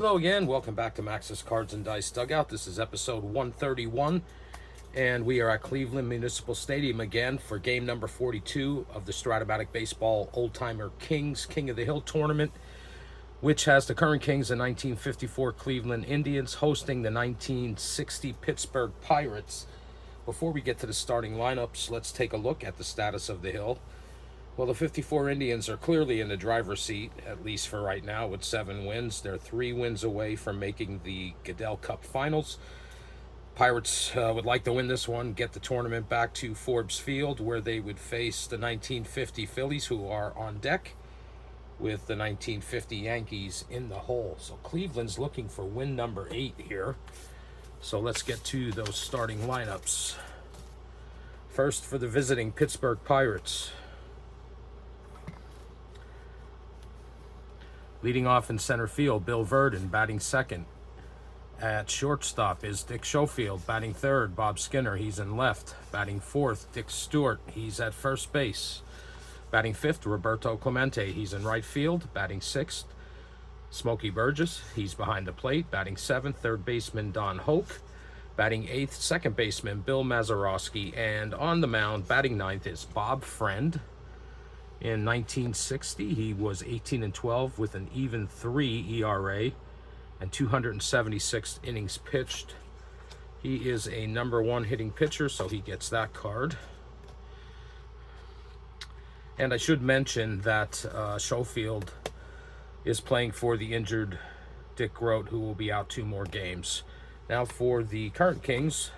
Hello again, welcome back to Max's Cards and Dice Dugout. This is episode 131, and we are at Cleveland Municipal Stadium again for game number 42 of the Strat-O-Matic Baseball Oldtimer Kings King of the Hill tournament, which has the current Kings, the 1954 Cleveland Indians, hosting the 1960 Pittsburgh Pirates. Before we get to the starting lineups, let's take a look at the status of the Hill. Well, the 54 Indians are clearly in the driver's seat, at least for right now, with 7 wins. They're 3 wins away from making the Goodell Cup Finals. Pirates would like to win this one, get the tournament back to Forbes Field, where they would face the 1950 Phillies, who are on deck, with the 1950 Yankees in the hole. So Cleveland's looking for win number 8 here. So let's get to those starting lineups. First, for the visiting Pittsburgh Pirates. Leading off in center field, Bill Verdon, batting second. At shortstop is Dick Schofield, batting third. Bob Skinner, he's in left. Batting fourth, Dick Stewart, he's at first base. Batting fifth, Roberto Clemente, he's in right field. Batting sixth, Smokey Burgess, he's behind the plate. Batting seventh, third baseman Don Hoke. Batting eighth, second baseman Bill Mazeroski. And on the mound, batting ninth, is Bob Friend. In 1960, he was 18-12 with an even 3 ERA and 276 innings pitched. He is a #1 hitting pitcher, so he gets that card. And I should mention that Schofield is playing for the injured Dick Grote, who will be out 2 more games. Now for the current Kings,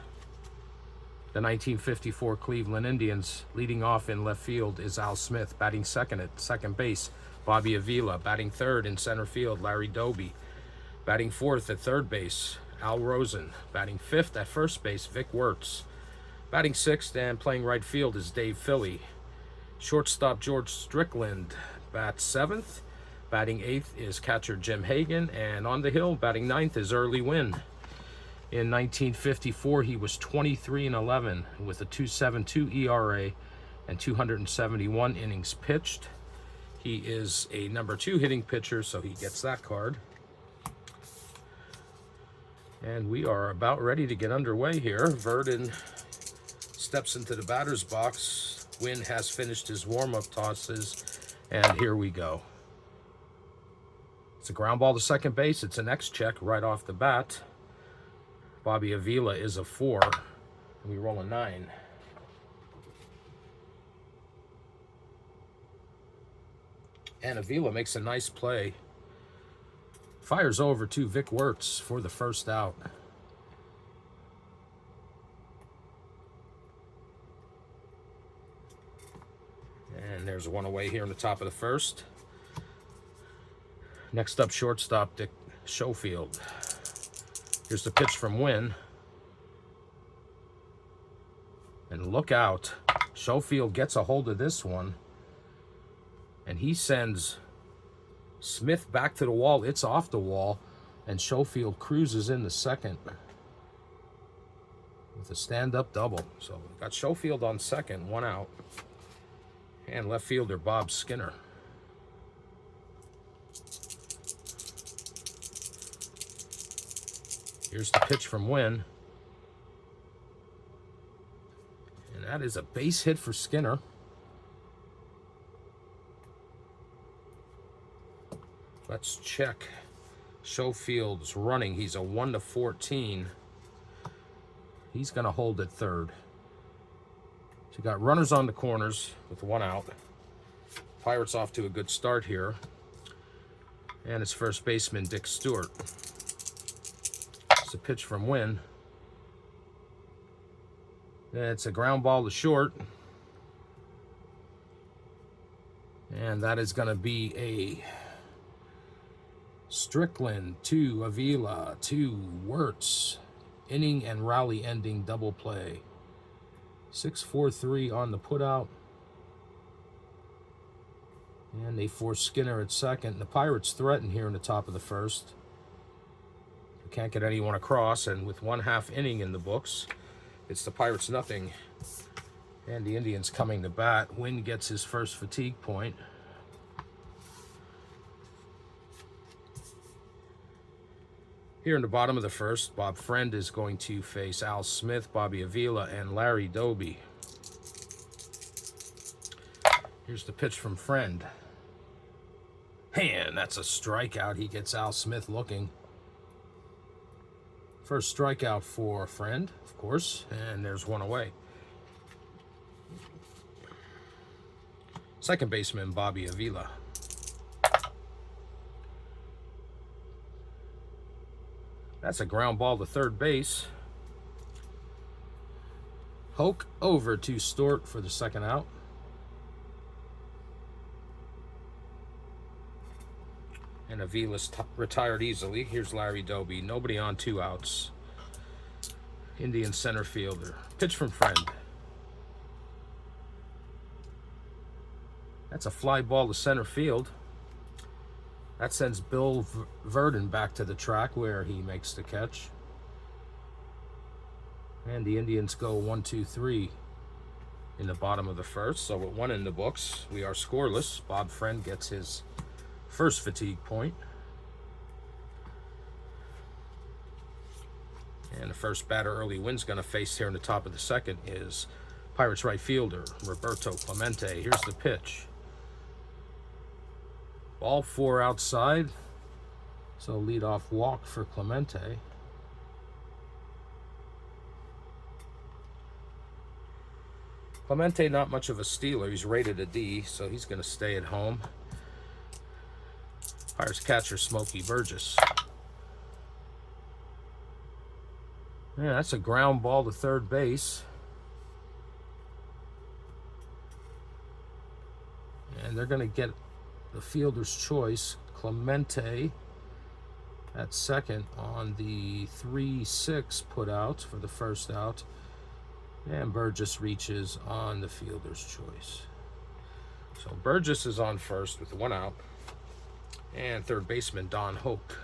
the 1954 Cleveland Indians. Leading off in left field is Al Smith. Batting second at second base, Bobby Avila. Batting third in center field, Larry Doby. Batting fourth at third base, Al Rosen. Batting fifth at first base, Vic Wertz. Batting sixth and playing right field is Dave Philly. Shortstop George Strickland bats seventh. Batting eighth is catcher Jim Hagan. And on the hill, batting ninth is Early Wynn. In 1954, he was 23-11 with a 2.72 ERA and 271 innings pitched. He is a #2 hitting pitcher, so he gets that card. And we are about ready to get underway here. Verdon steps into the batter's box. Wynn has finished his warm-up tosses, and here we go. It's a ground ball to second base. It's an X-check right off the bat. Bobby Avila is a 4, and we roll a 9. And Avila makes a nice play. Fires over to Vic Wertz for the first out. And there's one away here in the top of the first. Next up, shortstop Dick Schofield. Here's the pitch from Wynn. And look out. Schofield gets a hold of this one. And he sends Smith back to the wall. It's off the wall. And Schofield cruises in the second with a stand-up double. So we got Schofield on second, 1 out. And left fielder Bob Skinner. Here's the pitch from Wynn. And that is a base hit for Skinner. Let's check Schofield's running. He's a 1-14. He's going to hold at third. So you got runners on the corners with 1 out. Pirates off to a good start here. And it's first baseman Dick Stewart. A pitch from Wynn. It's a ground ball to short. And that is going to be a Strickland to Avila to Wertz. Inning and rally ending double play. 6-4-3 on the putout. And they force Skinner at second. The Pirates threaten here in the top of the first. Can't get anyone across, and with 1/2 inning in the books, it's the Pirates nothing, and the Indians coming to bat. Wynn gets his first fatigue point. Here in the bottom of the first, Bob Friend is going to face Al Smith, Bobby Avila, and Larry Doby. Here's the pitch from Friend. And that's a strikeout. He gets Al Smith looking. First strikeout for Friend, of course, and there's one away. Second baseman, Bobby Avila. That's a ground ball to third base. Hoke over to Stewart for the second out. And Avila's retired easily. Here's Larry Doby. Nobody on, 2 outs. Indian center fielder. Pitch from Friend. That's a fly ball to center field. That sends Bill Verdon back to the track where he makes the catch. And the Indians go 1-2-3 in the bottom of the first. So with 1 in the books, we are scoreless. Bob Friend gets his first fatigue point. And the first batter early Wynn's going to face here in the top of the second is Pirates right fielder Roberto Clemente. Here's the pitch. Ball 4 outside. So leadoff walk for Clemente. Clemente not much of a stealer. He's rated a D, so he's going to stay at home. Pirates catcher Smokey Burgess. Yeah, that's a ground ball to third base. And they're going to get the fielder's choice. Clemente at second on the 3-6 put out for the first out. And Burgess reaches on the fielder's choice. So Burgess is on first with 1 out. And third baseman Don Hoke.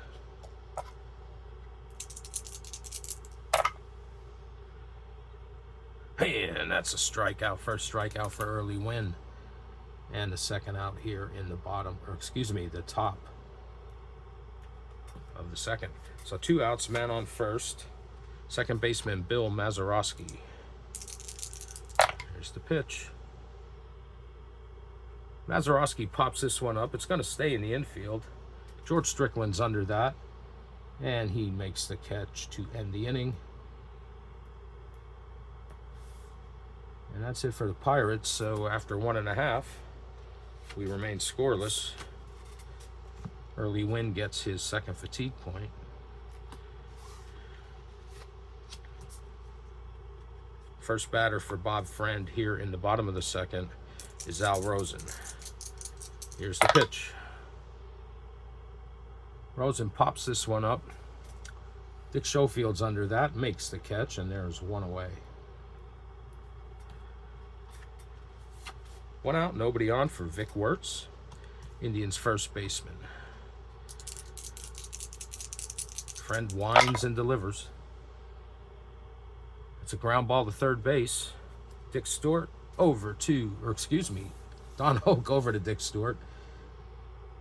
And that's a strikeout. First strikeout for early Wynn. And the second out here in the bottom, or excuse me, the top of the second. So 2 outs, man on first. Second baseman Bill Mazeroski. Here's the pitch. Mazeroski pops this one up. It's going to stay in the infield. George Strickland's under that. And he makes the catch to end the inning. And that's it for the Pirates. So after 1.5, we remain scoreless. Early Wynn gets his second fatigue point. First batter for Bob Friend here in the bottom of the second is Al Rosen. Here's the pitch. Rosen pops this one up. Dick Schofield's under that, makes the catch, and there's 1 away. 1 out, nobody on for Vic Wertz, Indians first baseman. Friend winds and delivers. It's a ground ball to third base. Dick Stewart over to, or excuse me, Don Hoke over to Dick Stewart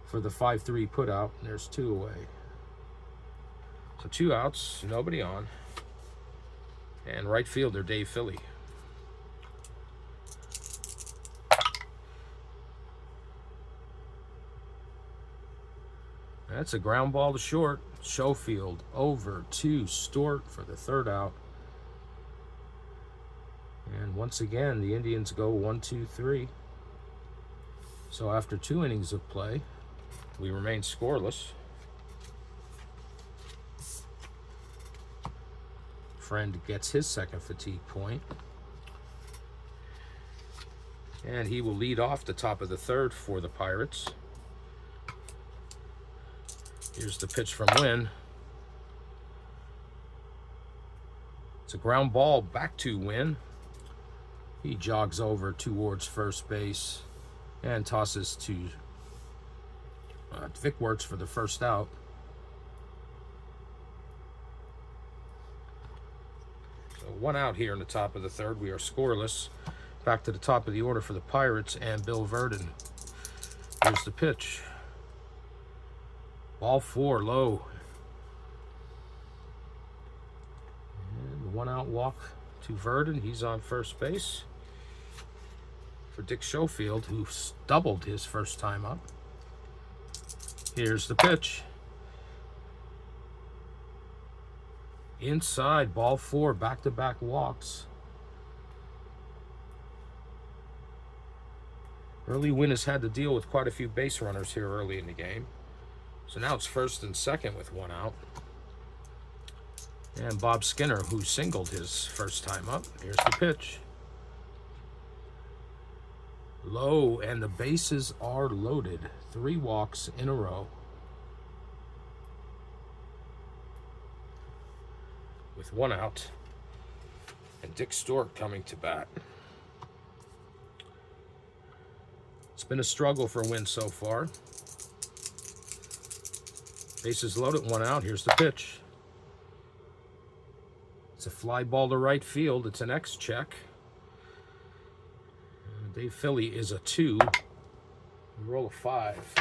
for the 5-3 put out, and there's 2 away. So 2 outs, nobody on. And right fielder Dave Philly. That's a ground ball to short. Schofield over to Stewart for the 3rd out. And once again, the Indians go 1-2-3. So after 2 innings of play, we remain scoreless. Friend gets his second fatigue point. And he will lead off the top of the 3rd for the Pirates. Here's the pitch from Wynn. It's a ground ball back to Wynn. He jogs over towards first base and tosses to Vic Wertz for the 1st out. So 1 out here in the top of the 3rd. We are scoreless. Back to the top of the order for the Pirates and Bill Verdon. Here's the pitch. Ball 4 low. 1-out walk to Verdon. He's on first base for Dick Schofield, who doubled his first time up. Here's the pitch. Inside, ball 4, back-to-back walks. Early Wynn has had to deal with quite a few base runners here early in the game. So now it's first and second with 1 out. And Bob Skinner, who singled his first time up. Here's the pitch. Low, and the bases are loaded. 3 walks in a row. With 1 out. And Dick Stork coming to bat. It's been a struggle for Wynn so far. Bases loaded, 1 out. Here's the pitch. It's a fly ball to right field. It's an X check. Dave Philly is a 2. Roll a 5.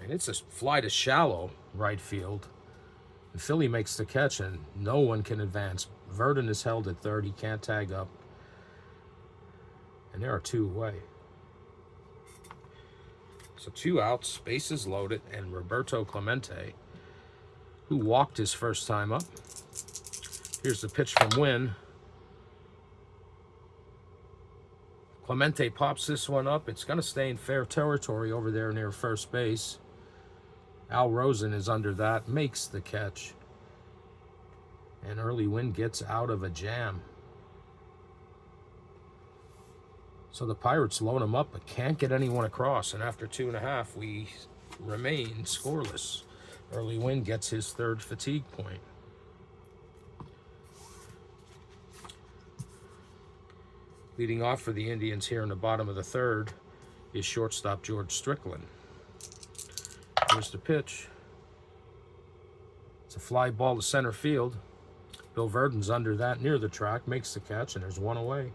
And it's a fly to shallow right field. And Philly makes the catch, and no one can advance. Verdon is held at third. He can't tag up. And there are 2 away. So 2 outs, bases loaded, and Roberto Clemente, who walked his first time up. Here's the pitch from Wynn. Clemente pops this one up. It's going to stay in fair territory over there near first base. Al Rosen is under that, makes the catch. And early Wynn gets out of a jam. So the Pirates load him up, but can't get anyone across. And after 2.5, we remain scoreless. Early Wynn gets his 3rd fatigue point. Leading off for the Indians here in the bottom of the 3rd is shortstop George Strickland. Here's the pitch. It's a fly ball to center field. Bill Verdon's under that near the track, makes the catch, and there's 1 away.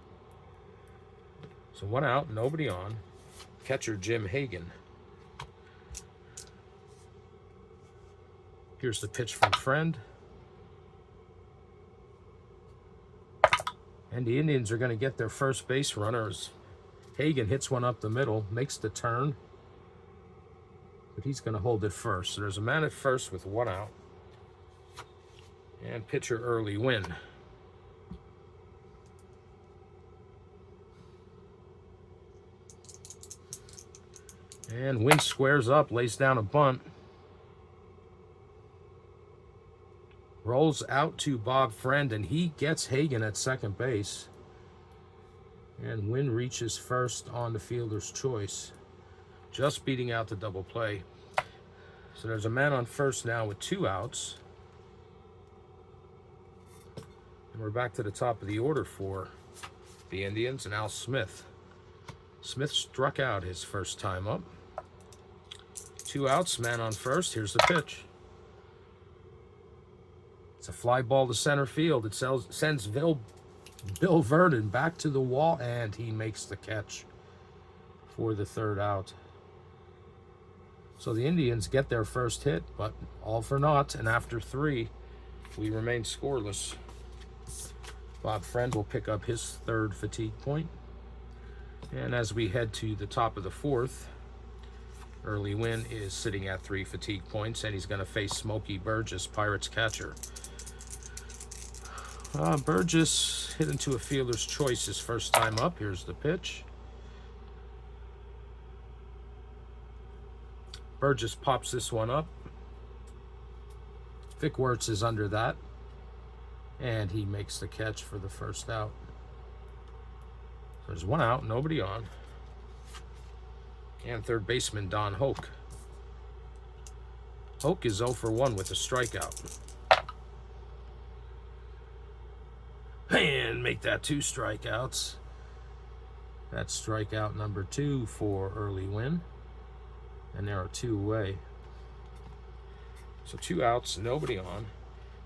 So 1 out, nobody on. Catcher Jim Hagan. Here's the pitch from Friend. And the Indians are going to get their first base runners. Hagan hits one up the middle, makes the turn. But he's going to hold it first. So there's a man at first with 1 out. And pitcher Early Wynn. And Wynn squares up, lays down a bunt. Rolls out to Bob Friend, and he gets Hagan at second base. And Wynn reaches first on the fielder's choice, just beating out the double play. So there's a man on first now with 2 outs. And we're back to the top of the order for the Indians and Al Smith. Smith struck out his first time up. 2 outs, man on first. Here's the pitch. It's a fly ball to center field. It sends Bill Verdon back to the wall, and he makes the catch for the 3rd out. So the Indians get their first hit, but all for naught. And after 3, we remain scoreless. Bob Friend will pick up his 3rd fatigue point. And as we head to the top of the 4th, Early Wynn is sitting at 3 fatigue points, and he's going to face Smokey Burgess, Pirates catcher. Burgess hit into a fielder's choice his first time up. Here's the pitch. Burgess pops this one up. Vic Wertz is under that, and he makes the catch for the 1st out. So there's 1 out, nobody on. And 3rd baseman Don Hoke. Hoke is 0 for 1 with a strikeout. And make that 2 strikeouts. That's strikeout number 2 for Early Wynn. And there are 2 away. So 2 outs, nobody on.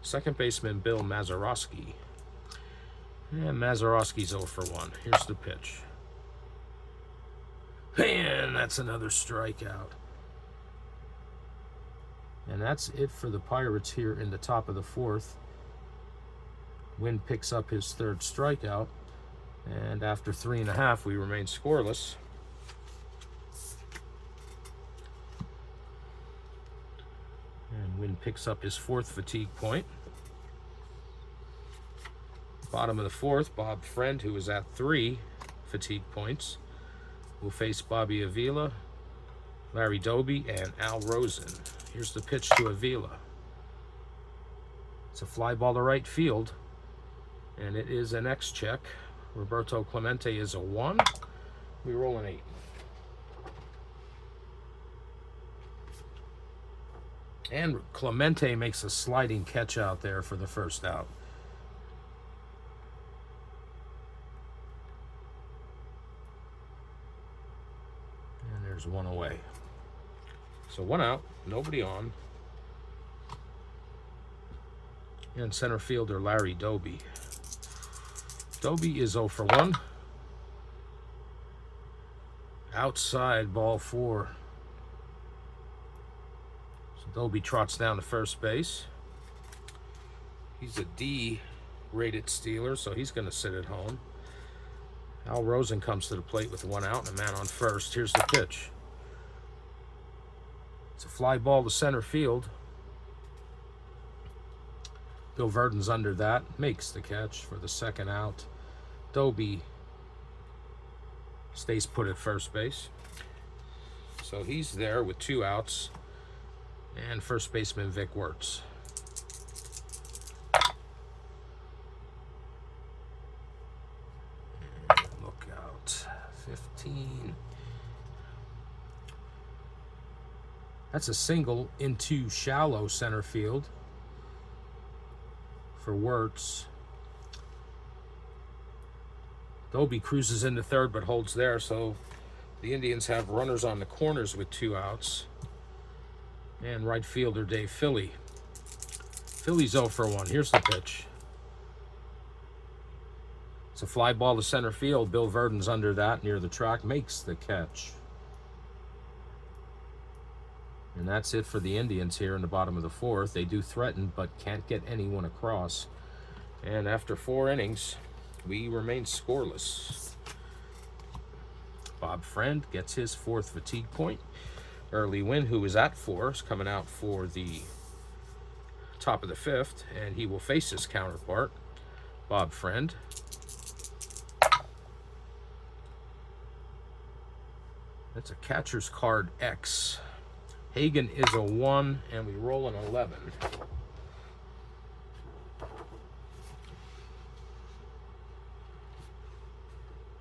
2nd baseman Bill Mazeroski. And Mazeroski's 0 for 1. Here's the pitch. And that's another strikeout. And that's it for the Pirates here in the top of the fourth. Wynn picks up his third strikeout. And after 3.5, we remain scoreless. And Wynn picks up his fourth fatigue point. Bottom of the fourth, Bob Friend, who is at 3 fatigue points, will face Bobby Avila, Larry Doby, and Al Rosen. Here's the pitch to Avila. It's a fly ball to right field, and it is an X check. Roberto Clemente is a 1. We roll an 8. And Clemente makes a sliding catch out there for the first out. And there's 1 away. So 1 out, nobody on. And center fielder Larry Doby. Doby is 0 for 1. Outside, ball 4. So Doby trots down to first base. He's a D-rated Steeler, so he's going to sit at home. Al Rosen comes to the plate with 1 out and a man on first. Here's the pitch. It's a fly ball to center field. Bill Verdon's under that, makes the catch for the second out. Doby stays put at first base. So he's there with 2 outs. And first baseman Vic Wertz. And look out, 15. That's a single into shallow center field for Wertz. Doby cruises into third but holds there, so the Indians have runners on the corners with 2 outs. And right fielder Dave Philly. Philly's 0 for 1. Here's the pitch. It's a fly ball to center field. Bill Verdon's under that near the track, makes the catch. And that's it for the Indians here in the bottom of the fourth. They do threaten, but can't get anyone across. And after 4 innings, we remain scoreless. Bob Friend gets his 4th fatigue point. Early Wynn, who is at 4, is coming out for the top of the 5th, and he will face his counterpart, Bob Friend. That's a catcher's card X. Hagen is a 1, and we roll an 11.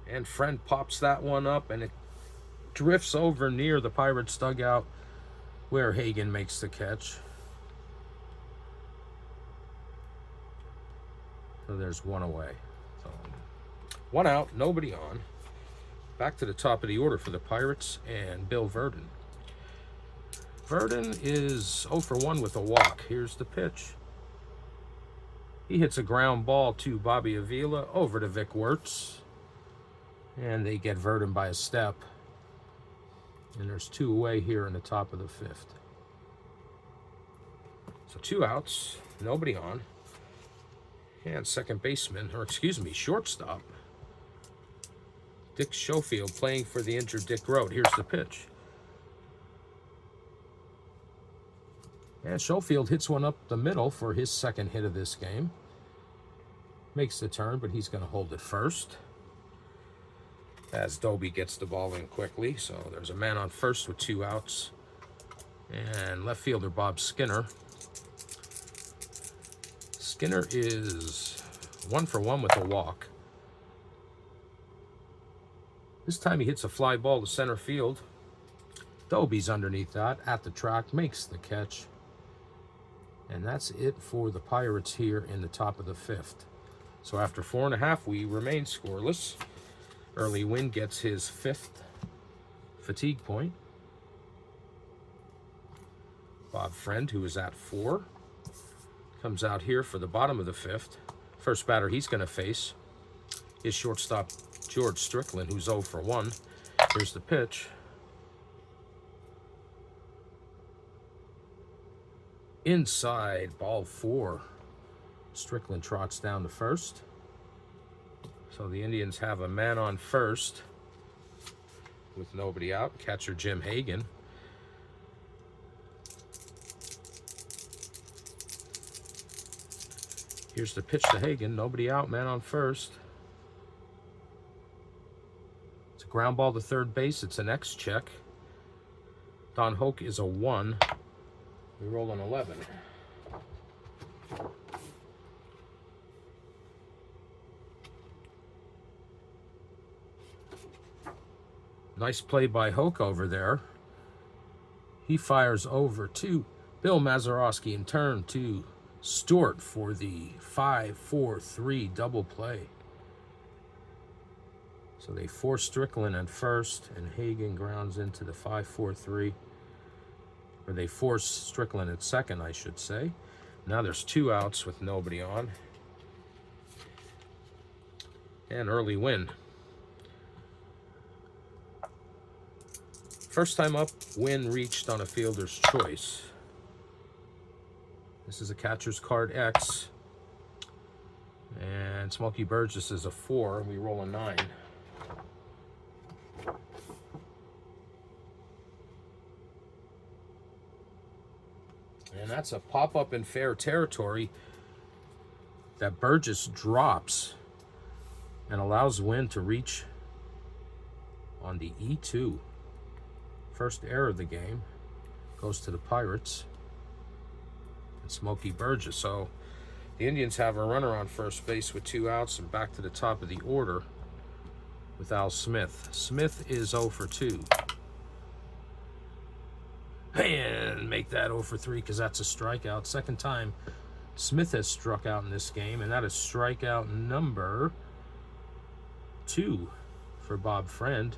And Friend pops that one up, and it drifts over near the Pirates dugout where Hagen makes the catch. So there's 1 away. So 1 out, nobody on. Back to the top of the order for the Pirates and Bill Verdon. Verdon is 0 for 1 with a walk. Here's the pitch. He hits a ground ball to Bobby Avila over to Vic Wertz. And they get Verdon by a step. And there's 2 away here in the top of the 5th. So 2 outs, nobody on. And second baseman, or excuse me, shortstop, Dick Schofield playing for the injured Dick Grote. Here's the pitch. And Schofield hits one up the middle for his 2nd hit of this game. Makes the turn, but he's going to hold it first. As Doby gets the ball in quickly. So there's a man on first with 2 outs. And left fielder Bob Skinner. Skinner is 1 for 1 with a walk. This time he hits a fly ball to center field. Doby's underneath that at the track, makes the catch. And that's it for the Pirates here in the top of the 5th. So after 4.5, we remain scoreless. Early Wynn gets his 5th fatigue point. Bob Friend, who is at 4, comes out here for the bottom of the 5th. First batter he's going to face is shortstop George Strickland, who's 0 for 1. Here's the pitch. Inside, ball 4. Strickland trots down to first. So the Indians have a man on first with nobody out. Catcher Jim Hagan. Here's the pitch to Hagan. Nobody out, man on first. It's a ground ball to third base. It's an X check. Don Hoke is a 1. We roll an 11. Nice play by Hoke over there. He fires over to Bill Mazeroski in turn to Stewart for the 5-4-3 double play. So they force Strickland at first, and Hagan grounds into the 5-4-3. Or they force Strickland at second, I should say. Now there's 2 outs with nobody on. And early Wynn. First time up, Wynn reached on a fielder's choice. This is a catcher's card X. And Smokey Burgess is a 4. We roll a 9. And that's a pop-up in fair territory that Burgess drops and allows Wynn to reach on the E2. First error of the game goes to the Pirates and Smokey Burgess. So the Indians have a runner on first base with 2 outs and back to the top of the order with Al Smith. Smith is 0 for 2. And make that 0 for 3 because that's a strikeout. Second time Smith has struck out in this game, and that is strikeout number 2 for Bob Friend.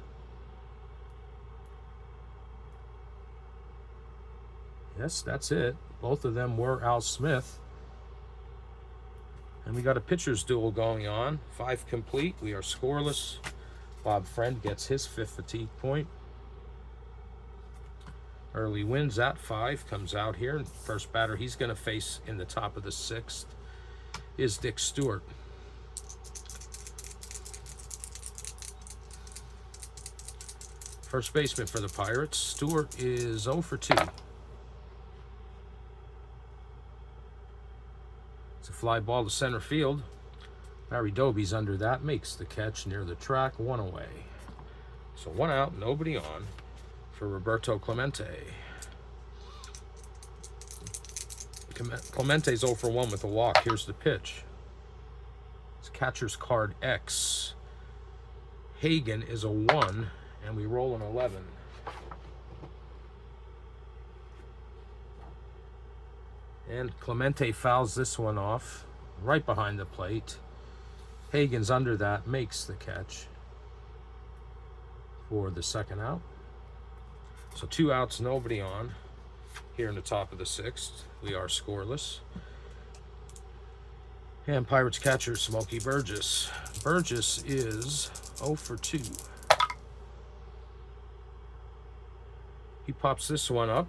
Yes, that's it. Both of them were Al Smith. And we got a pitcher's duel going on. 5 complete. We are scoreless. Bob Friend gets his 5th fatigue point. Early Wynn's at 5. Comes out here. First batter he's going to face in the top of the 6th is Dick Stewart. First baseman for the Pirates. Stewart is 0 for 2. It's a fly ball to center field. Larry Doby's under that, makes the catch near the track, 1 away. So 1 out, nobody on for Roberto Clemente. Clemente's 0 for 1 with a walk. Here's the pitch. It's catcher's card X. Hagan is a 1, and we roll an 11. And Clemente fouls this one off right behind the plate. Hagan's under that, makes the catch for the 2nd out. So 2 outs, nobody on here in the top of the 6th. We are scoreless. And Pirates catcher Smokey Burgess. Burgess is 0 for 2. He pops this one up.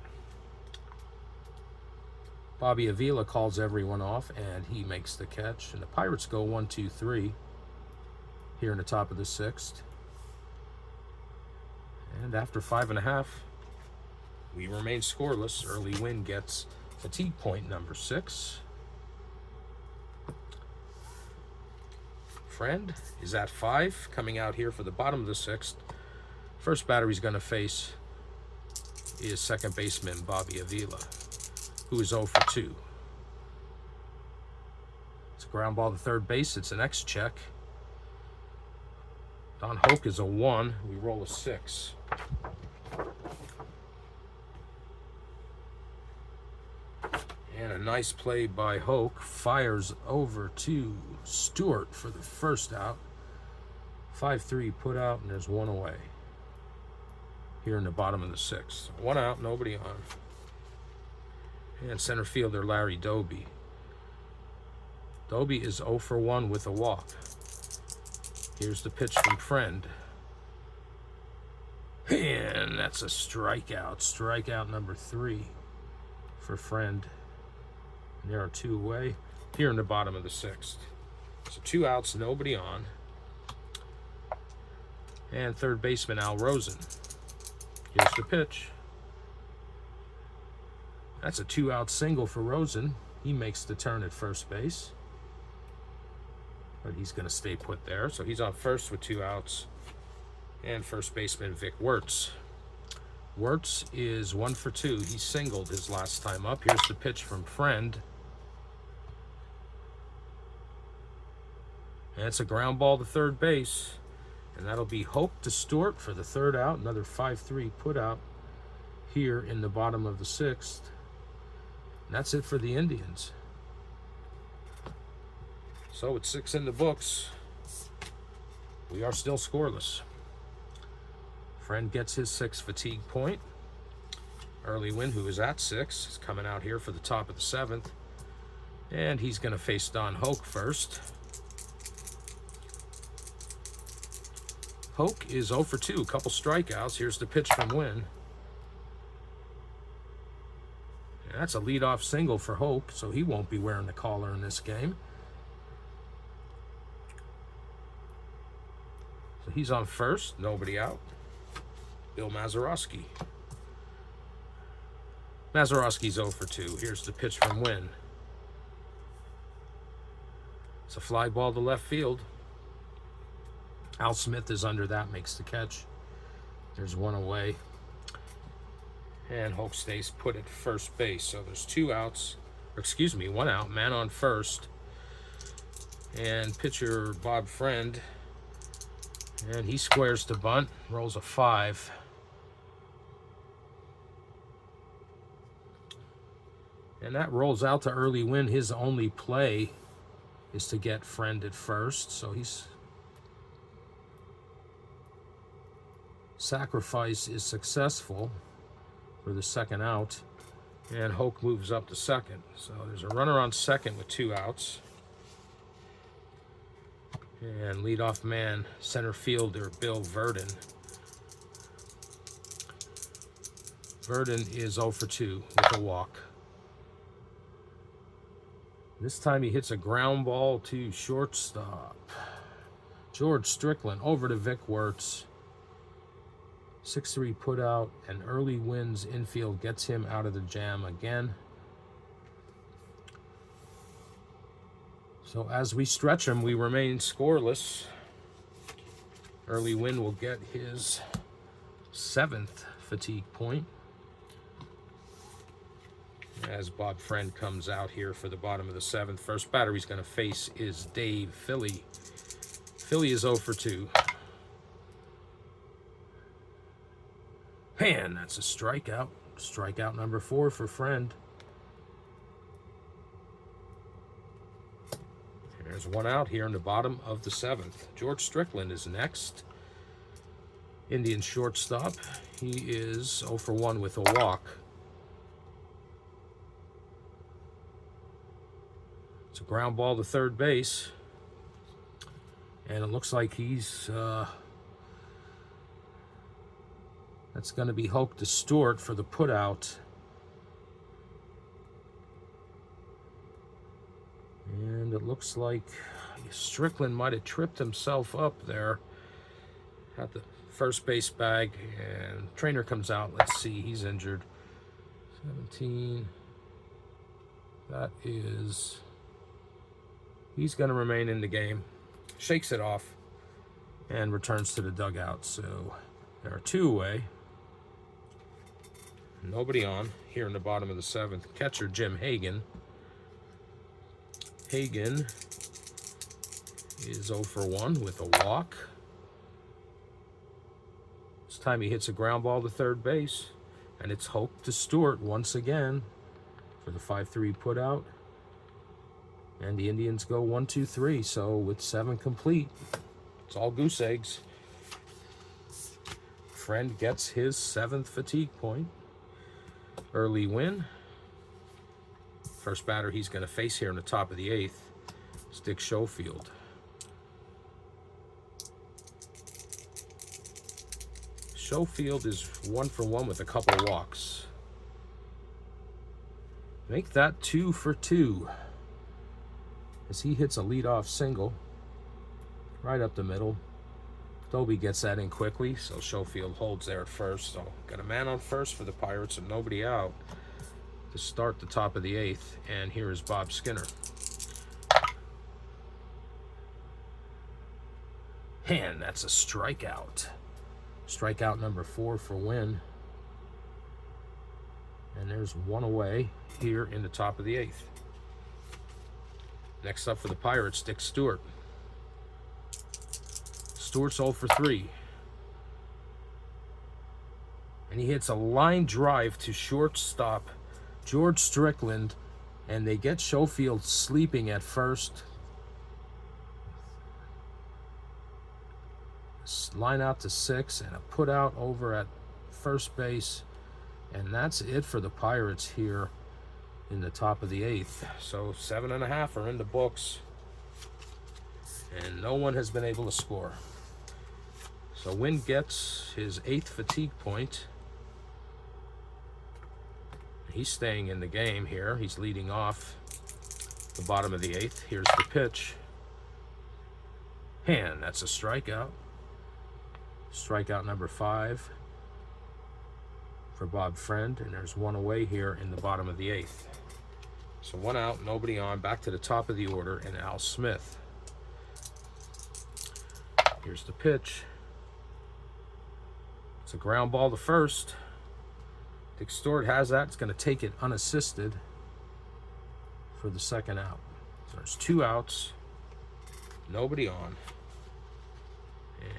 Bobby Avila calls everyone off, and he makes the catch. And the Pirates go 1-2-3 here in the top of the 6th. And after 5.5, we remain scoreless. Early Wynn gets fatigue point number 6. Friend is at 5, coming out here for the bottom of the 6th. First batter he's going to face is second baseman Bobby Avila, who is 0 for 2. It's a ground ball to third base. It's an X check. Don Hoke is a 1. We roll a 6. And a nice play by Hoke. Fires over to Stewart for the first out. 5-3 put out, and there's 1 away here in the bottom of the 6th. 1 out, nobody on. And center fielder Larry Doby. Doby is 0 for 1 with a walk. Here's the pitch from Friend. And that's a strikeout. Strikeout number 3 for Friend. And there are 2 away here in the bottom of the 6th. So 2 outs, nobody on. And third baseman Al Rosen. Here's the pitch. That's a 2-out single for Rosen. He makes the turn at first base. But he's going to stay put there. So he's on first with 2 outs. And first baseman Vic Wertz. Wertz is 1 for 2. He singled his last time up. Here's the pitch from Friend. And it's a ground ball to third base. And that'll be Hoke to Stewart for the 3rd out. Another 5-3 put out here in the bottom of the 6th. And that's it for the Indians. So with 6 in the books, we are still scoreless. Friend gets his 6th fatigue point. Early Wynn, who is at 6, is coming out here for the top of the 7th. And he's going to face Don Hoke first. Hoke is 0 for 2, a couple strikeouts. Here's the pitch from Wynn. And that's a leadoff single for Hoke, so he won't be wearing the collar in this game. So he's on first, nobody out. Bill Mazeroski. Mazeroski's 0 for 2. Here's the pitch from Wynn. It's a fly ball to left field. Al Smith is under that, makes the catch. There's 1 away. And Hoke stays put at first base. So there's 2 outs, or excuse me, 1 out, man on first. And pitcher Bob Friend. And he squares to bunt, rolls a 5. And that rolls out to Early Wynn. His only play is to get Friend at first. So he's sacrifice is successful for the 2nd out. And Hoke moves up to second. So there's a runner on second with 2 outs. And leadoff man, center fielder Bill Verdon. Verdon is 0 for 2 with a walk. This time he hits a ground ball to shortstop. George Strickland over to Vic Wertz. 6-3 put out, and Early Wynn's infield gets him out of the jam again. So as we stretch him, we remain scoreless. Early Wynn will get his 7th fatigue point. As Bob Friend comes out here for the bottom of the 7th. First batter he's going to face is Dave Philly. Philly is 0 for 2. And that's a strikeout. Strikeout number 4 for Friend. There's 1 out here in the bottom of the 7th. George Strickland is next. Indian shortstop. He is 0 for 1 with a walk. It's a ground ball to third base. And it looks like he's... that's going to be Hoke to Stewart for the putout. And it looks like Strickland might have tripped himself up there at the first base bag. And trainer comes out. Let's see, he's injured. 17. That is... he's going to remain in the game. Shakes it off and returns to the dugout. So there are 2 away. Nobody on here in the bottom of the 7th. Catcher Jim Hagan. Hagan is 0 for 1 with a walk. This time he hits a ground ball to third base. And it's Hoke to Stewart once again for the 5-3 put out. And the Indians go 1-2-3. So with 7 complete, it's all goose eggs. Friend gets his 7th fatigue point. Early Wynn. First batter he's going to face here in the top of the 8th is Dick Schofield. Schofield is 1 for 1 with a couple walks. Make that 2 for 2 as he hits a leadoff single right up the middle. Doby gets that in quickly, so Schofield holds there at first. So got a man on first for the Pirates and nobody out to start the top of the 8th. And here is Bob Skinner. And that's a strikeout. Strikeout number 4 for Wynn. And there's one away here in the top of the 8th. Next up for the Pirates, Dick Stewart. Stewart's 0 for 3. And he hits a line drive to shortstop George Strickland. And they get Schofield sleeping at first. Line out to 6 and a put out over at first base. And that's it for the Pirates here in the top of the 8th. So 7.5 are in the books. And no one has been able to score. So Wynn gets his 8th fatigue point. He's staying in the game here. He's leading off the bottom of the 8th. Here's the pitch. And that's a strikeout. Strikeout number 5 for Bob Friend. And there's one away here in the bottom of the 8th. So one out, nobody on. Back to the top of the order and Al Smith. Here's the pitch. It's a ground ball to first. Dick Stewart has that. It's going to take it unassisted for the second out. So there's 2 outs. Nobody on.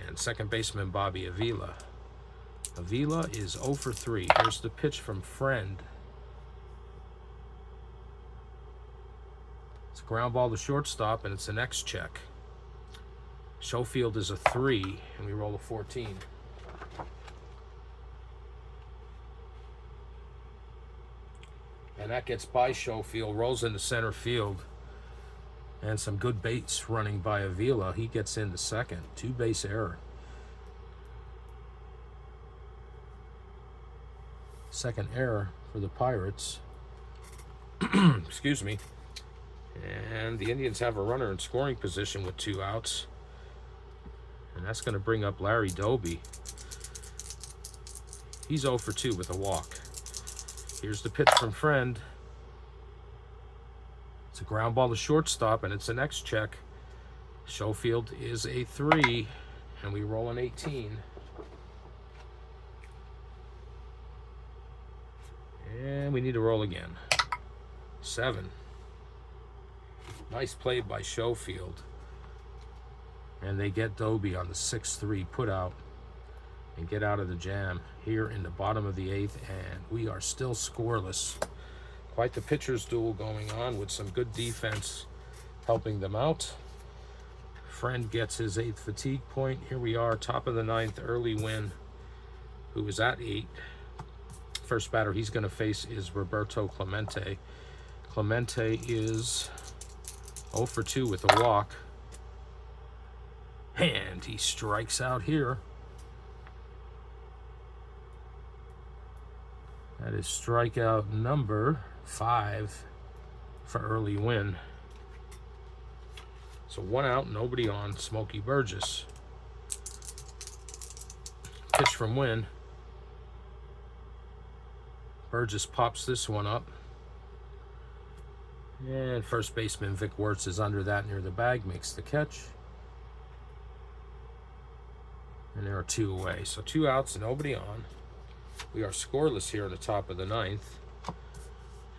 And second baseman Bobby Avila. Avila is 0 for 3. Here's the pitch from Friend. It's a ground ball to shortstop, and it's an X check. Schofield is a 3, and we roll a 14. And that gets by Schofield, rolls into center field. And some good base running by Avila. He gets into second. 2-base error. Second error for the Pirates. Excuse me. And the Indians have a runner in scoring position with 2 outs. And that's going to bring up Larry Doby. He's 0 for 2 with a walk. Here's the pitch from Friend. It's a ground ball to shortstop, and it's an X check. Schofield is a 3, and we roll an 18. And we need to roll again. 7. Nice play by Schofield. And they get Doby on the 6-3 put out and get out of the jam here in the bottom of the 8th, and we are still scoreless. Quite the pitcher's duel going on with some good defense helping them out. Friend gets his 8th fatigue point. Here we are, top of the 9th, early Wynn, who is at 8. First batter he's going to face is Roberto Clemente. Clemente is 0 for 2 with a walk. And he strikes out here. That is strikeout number 5 for early Wynn. So 1 out, nobody on. Smokey Burgess. Pitch from Wynn. Burgess pops this one up. And first baseman Vic Wertz is under that near the bag, makes the catch. And there are 2 away. So 2 outs, nobody on. We are scoreless here at the top of the 9th.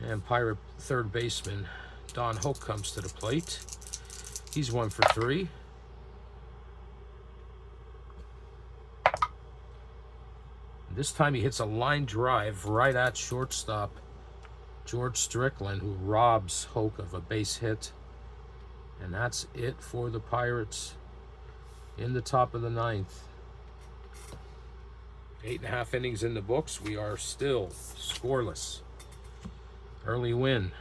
And Pirate third baseman Don Hope comes to the plate. He's 1 for 3. This time he hits a line drive right at shortstop George Strickland, who robs Hoke of a base hit. And that's it for the Pirates in the top of the 9th. 8.5 innings in the books. We are still scoreless. Early Wynn.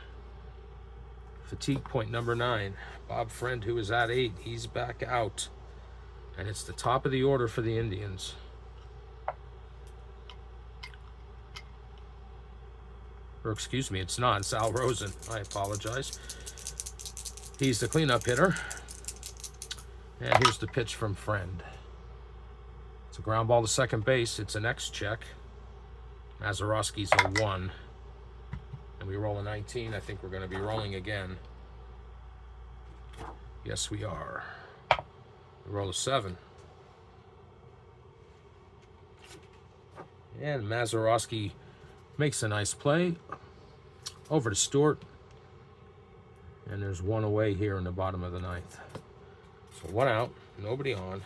Fatigue point number 9. Bob Friend, who is at 8, he's back out. And it's the top of the order for the Indians. Or excuse me, it's not. It's Al Rosen. I apologize. He's the cleanup hitter. And here's the pitch from Friend. It's a ground ball to second base. It's an X check. Mazeroski's a 1. And we roll a 19. I think we're going to be rolling again. Yes, we are. We roll a 7. And Mazeroski makes a nice play. Over to Stewart. And there's one away here in the bottom of the 9th. So 1 out, nobody on.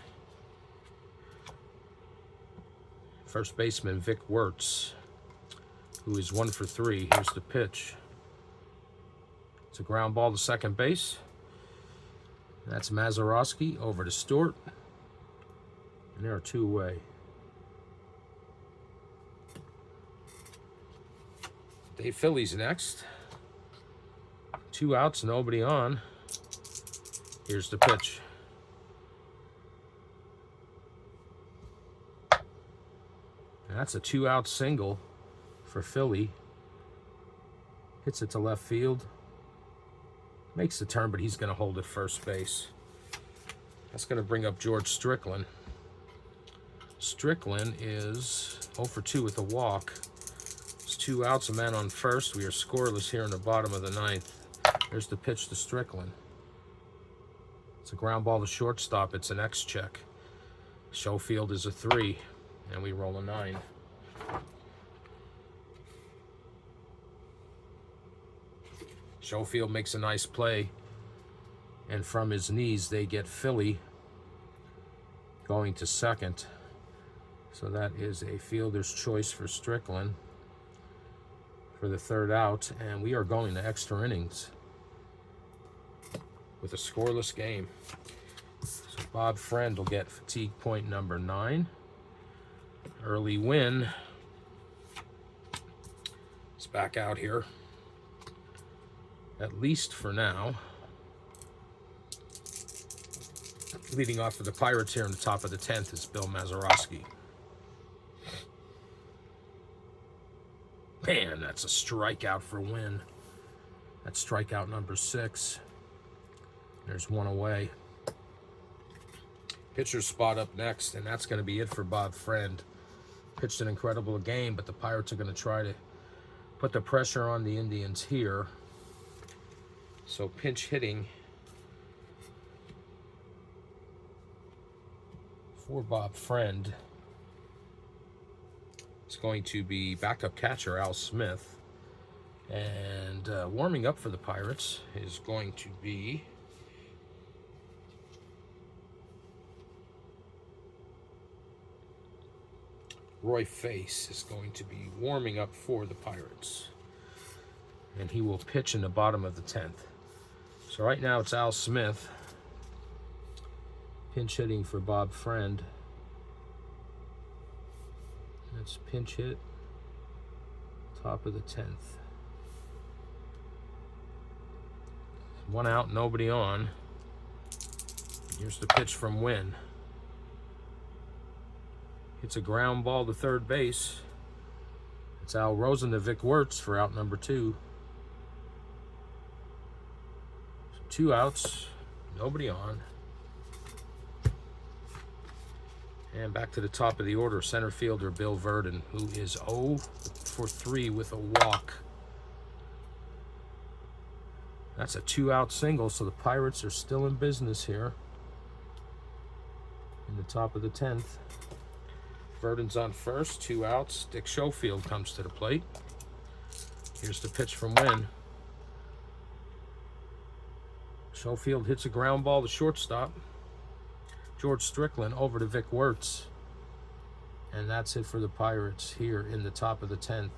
First baseman Vic Wirtz, who is 1 for 3. Here's the pitch. It's a ground ball to second base. That's Mazeroski. Over to Stewart. And there are 2 away. Dave Phillies next. 2 outs, nobody on. Here's the pitch. And that's a 2-out single for Philly. Hits it to left field. Makes the turn, but he's going to hold at first base. That's going to bring up George Strickland. Strickland is 0 for 2 with a walk. It's 2 outs, a man on first. We are scoreless here in the bottom of the 9th. There's the pitch to Strickland. It's a ground ball to shortstop. It's an X check. Schofield is a 3, and we roll a 9. Schofield makes a nice play, and from his knees they get Philly going to second. So that is a fielder's choice for Strickland for the 3rd out, and we are going to extra innings with a scoreless game. So Bob Friend will get fatigue point number 9. Early Wynn is back out here, at least for now. Leading off for the Pirates here in the top of the 10th is Bill Mazeroski. Man, that's a strikeout for Wynn. That's strikeout number 6. There's 1 away. Pitcher's spot up next, and that's going to be it for Bob Friend. Pitched an incredible game, but the Pirates are going to try to put the pressure on the Indians here. So pinch hitting for Bob Friend is going to be backup catcher Al Smith. And warming up for the Pirates is going to be Roy Face is going to be warming up for the Pirates. And he will pitch in the bottom of the 10th. So right now it's Al Smith pinch hitting for Bob Friend. That's pinch hit, top of the 10th. 1 out, nobody on. Here's the pitch from Wynn. It's a ground ball to third base. It's Al Rosen to Vic Wirtz for out number 2. So 2 outs, nobody on. And back to the top of the order, center fielder Bill Verdon, who is 0 for 3 with a walk. That's a 2-out single, so the Pirates are still in business here in the top of the 10th. Verdon's on first, 2 outs. Dick Schofield comes to the plate. Here's the pitch from Wynn. Schofield hits a ground ball to shortstop. George Strickland over to Vic Wirtz. And that's it for the Pirates here in the top of the 10th.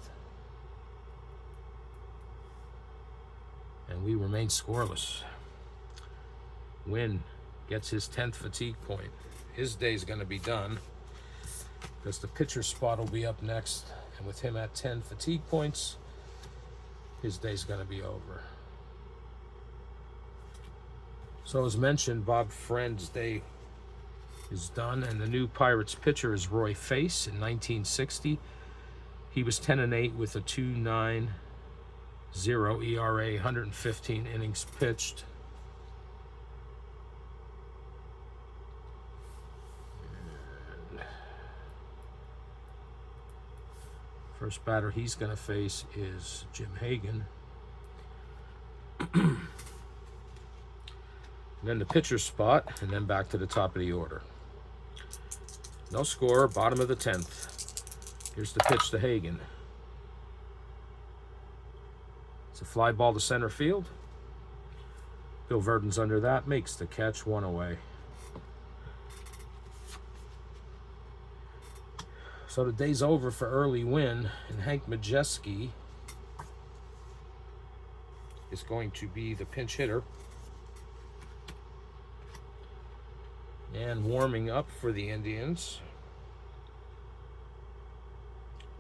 And we remain scoreless. Wynn gets his 10th fatigue point. His day's going to be done because the pitcher spot will be up next. And with him at 10 fatigue points, his day's going to be over. So as mentioned, Bob Friend's day is done, and the new Pirates pitcher is Roy Face in 1960. He was 10-8 with a 2.9 0 ERA, 115 innings pitched. First batter he's going to face is Jim Hagan. Then the pitcher's spot, and then back to the top of the order. No score, bottom of the 10th. Here's the pitch to Hagan. It's a fly ball to center field. Bill Verdon's under that, makes the catch, 1 away. So the day's over for early Wynn, and Hank Majeski is going to be the pinch hitter. And warming up for the Indians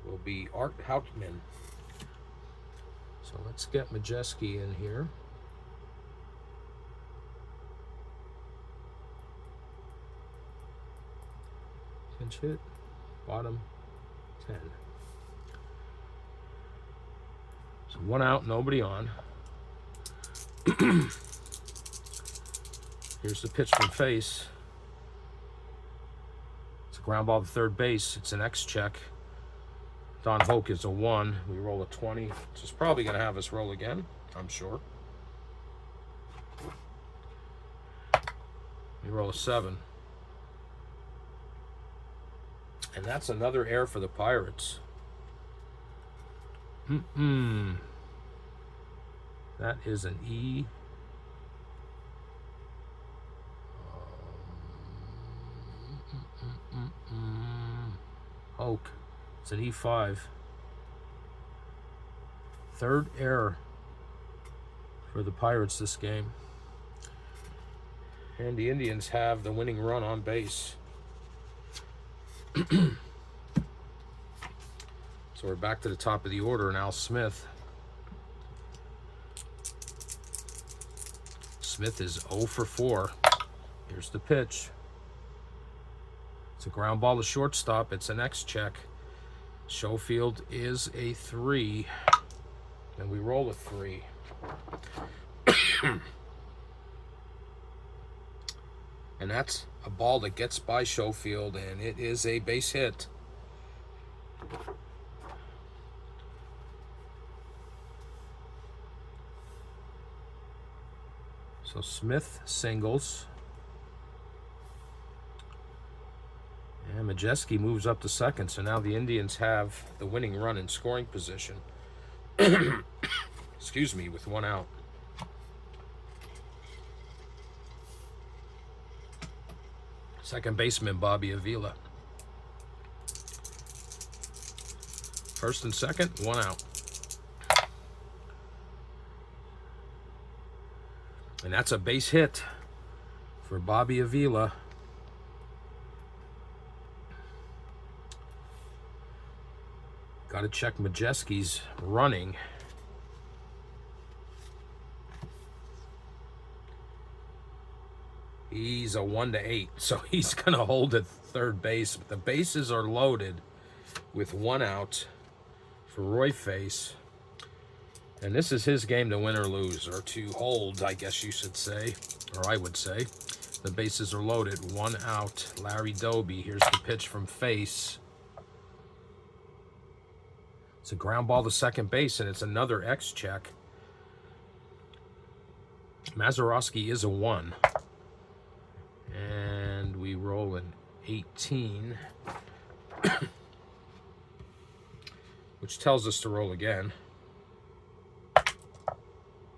will be Art Houtman. So let's get Majeski in here. Pinch hit, bottom 10. So 1 out, nobody on. Here's the pitch from face. Ground ball to third base. It's an X check. Don Hoke is a 1. We roll a 20. This is probably going to have us roll again, I'm sure. We roll a 7. And that's another error for the Pirates. That is an E. Oak. It's an E5. Third error for the Pirates this game. And the Indians have the winning run on base. So we're back to the top of the order, and Al Smith. Smith is 0 for 4. Here's the pitch. It's a ground ball to shortstop. It's an X check. Schofield is a 3. And we roll a 3. And that's a ball that gets by Schofield, and it is a base hit. So Smith singles. And Majeski moves up to second, so now the Indians have the winning run in scoring position. Excuse me, with 1 out. Second baseman Bobby Avila. First and second, 1 out. And that's a base hit for Bobby Avila. Got to check Majeski's running. He's a 1 to 8, so he's going to hold at third base. But the bases are loaded with 1 out for Roy Face. And this is his game to win or lose, or to hold, I guess you should say, or I would say. The bases are loaded, 1 out. Larry Doby, here's the pitch from Face. It's a ground ball to second base, and it's another X check. Mazeroski is a 1. And we roll an 18, which tells us to roll again.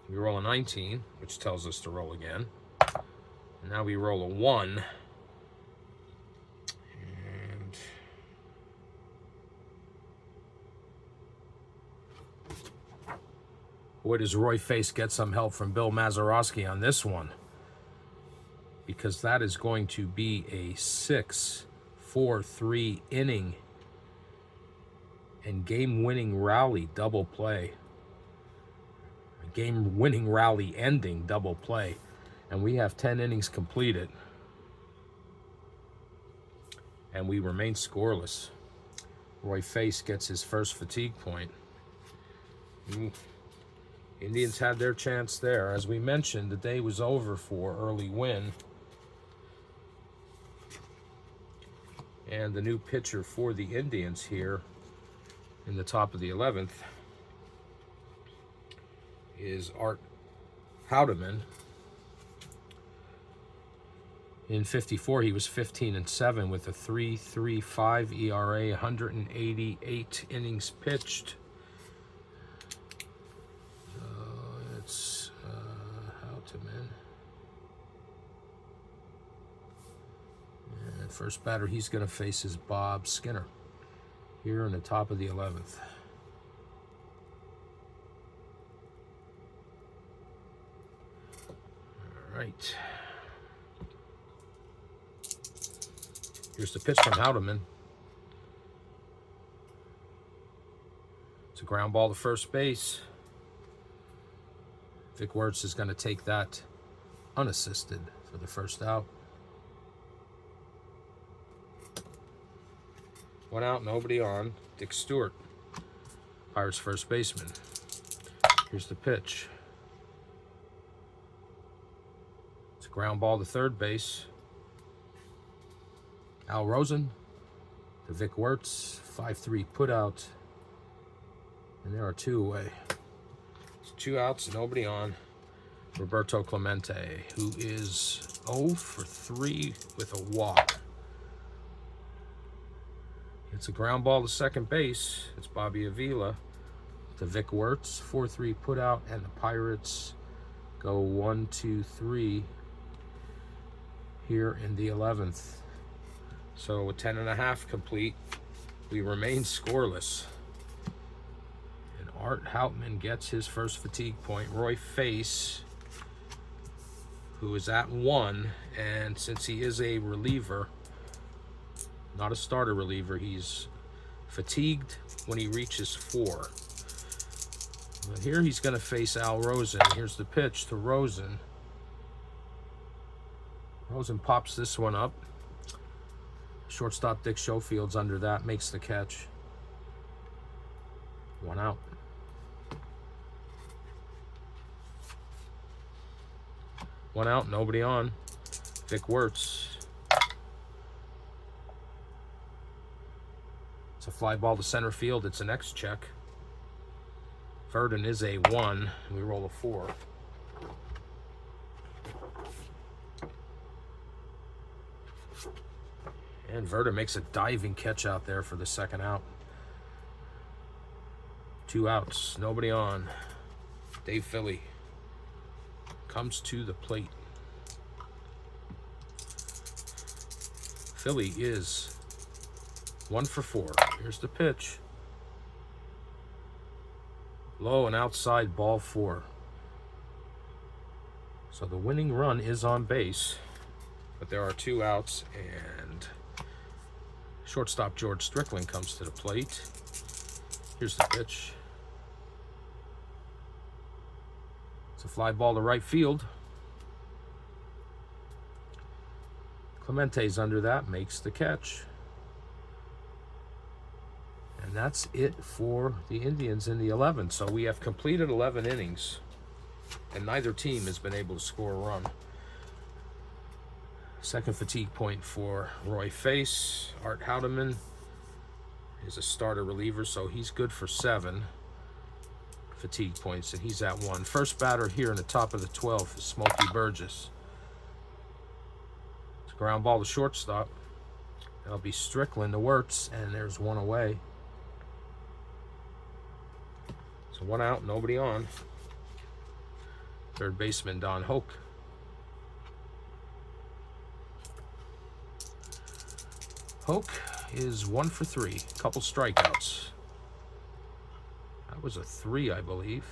We roll a 19, which tells us to roll again. And now we roll a 1. And boy, does Roy Face get some help from Bill Mazeroski on this one. Because that is going to be a 6-4-3 inning and game-winning rally double play. A game-winning rally ending double play. And we have 10 innings completed. And we remain scoreless. Roy Face gets his first fatigue point. Indians had their chance there. As we mentioned, the day was over for early Wynn. And the new pitcher for the Indians here in the top of the 11th is Oldtimer. In 54, he was 15-7 with a 3.35 ERA, 188 innings pitched. It's Oldtimer. And first batter he's going to face is Bob Skinner here in the top of the 11th. All right. Here's the pitch from Oldtimer. It's a ground ball to first base. Vic Wertz is going to take that unassisted for the first out. One out, nobody on. Dick Stewart, Pirates first baseman. Here's the pitch. It's a ground ball to third base. Al Rosen to Vic Wertz, 5-3 put out, and there are two away. It's 2 outs, nobody on. Roberto Clemente, who is 0 for 3 with a walk. It's a ground ball to second base. It's Bobby Avila to Vic Wertz, 4-3 put out, and the Pirates go 1-2-3 here in the 11th. So with 10.5 complete, we remain scoreless. And Art Houtman gets his first fatigue point. Roy Face, who is at 1, and since he is a reliever, not a starter reliever, he's fatigued when he reaches 4. But here he's going to face Al Rosen. Here's the pitch to Rosen. Rosen pops this one up. Shortstop Dick Schofield's under that, makes the catch. 1 out. One out, nobody on. Vic Wertz. It's a fly ball to center field. It's an X check. Verdon is a 1. We roll a 4. And Verdon makes a diving catch out there for the second out. 2 outs, nobody on. Dave Philly comes to the plate. Philly is 1 for 4. Here's the pitch. Low and outside, ball 4. So the winning run is on base, but there are 2 outs, and shortstop George Strickland comes to the plate. Here's the pitch. It's a fly ball to right field. Clemente's under that, makes the catch. And that's it for the Indians in the 11th. So we have completed 11 innings, and neither team has been able to score a run. Second fatigue point for Roy Face. Art Houtman is a starter reliever, so he's good for 7 fatigue points, and he's at 1. First batter here in the top of the 12th is Smokey Burgess. It's a ground ball to shortstop. That'll be Strickland to Wertz, and there's 1 away. So 1 out, nobody on. Third baseman Don Hoke. Hoke is 1 for 3, couple strikeouts. That was a 3, I believe.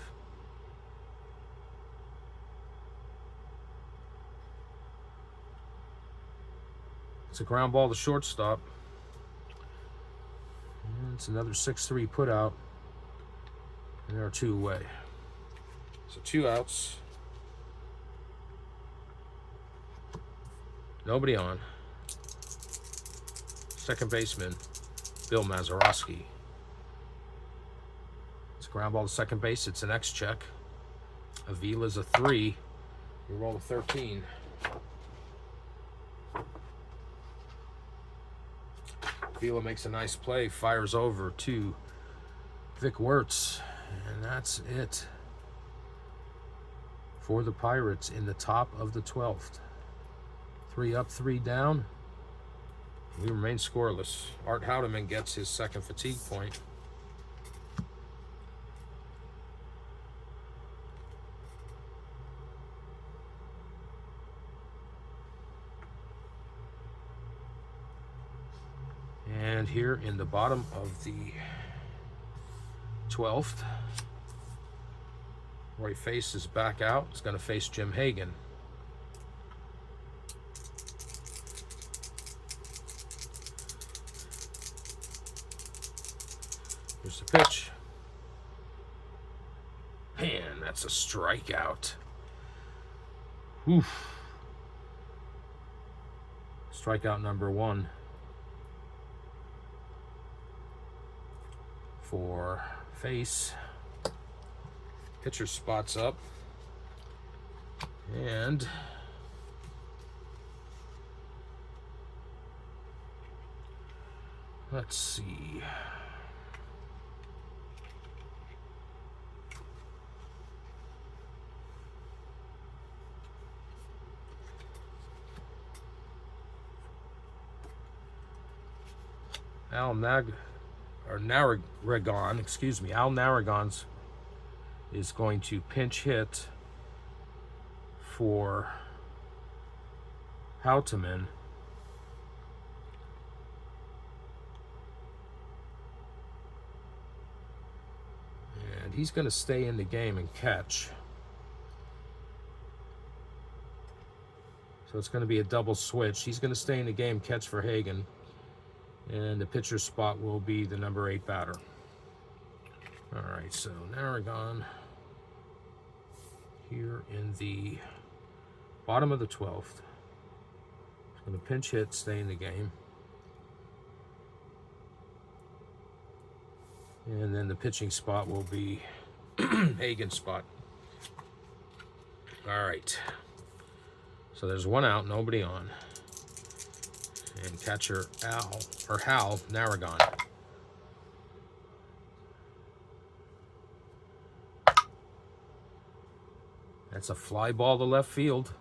It's a ground ball to shortstop. And it's another 6-3 put out. And there are 2 away. So 2 outs. Nobody on. Second baseman, Bill Mazeroski. It's a ground ball to second base. It's an X check. Avila's a 3. We roll a 13. Avila makes a nice play, fires over to Vic Wirtz, and that's it for the Pirates in the top of the 12th. 3 up, 3 down. We remain scoreless. Art Houdeman gets his second fatigue point. And here in the bottom of the 12th, Roy Face is back out. He's going to face Jim Hagan. Here's the pitch. Man, that's a strikeout. Oof. Strikeout number 1 for Face. Pitcher spots up. And let's see. Al Narragons is going to pinch hit for Houteman. And he's going to stay in the game and catch. So it's going to be a double switch. He's going to stay in the game, catch for Hagan. And the pitcher spot will be the number 8 batter. All right, so Narragon here in the bottom of the 12th. He's going to pinch hit, stay in the game. And then the pitching spot will be Hagen's spot. All right. So there's 1 out, nobody on. And catcher Hal Narragon. That's a fly ball to left field.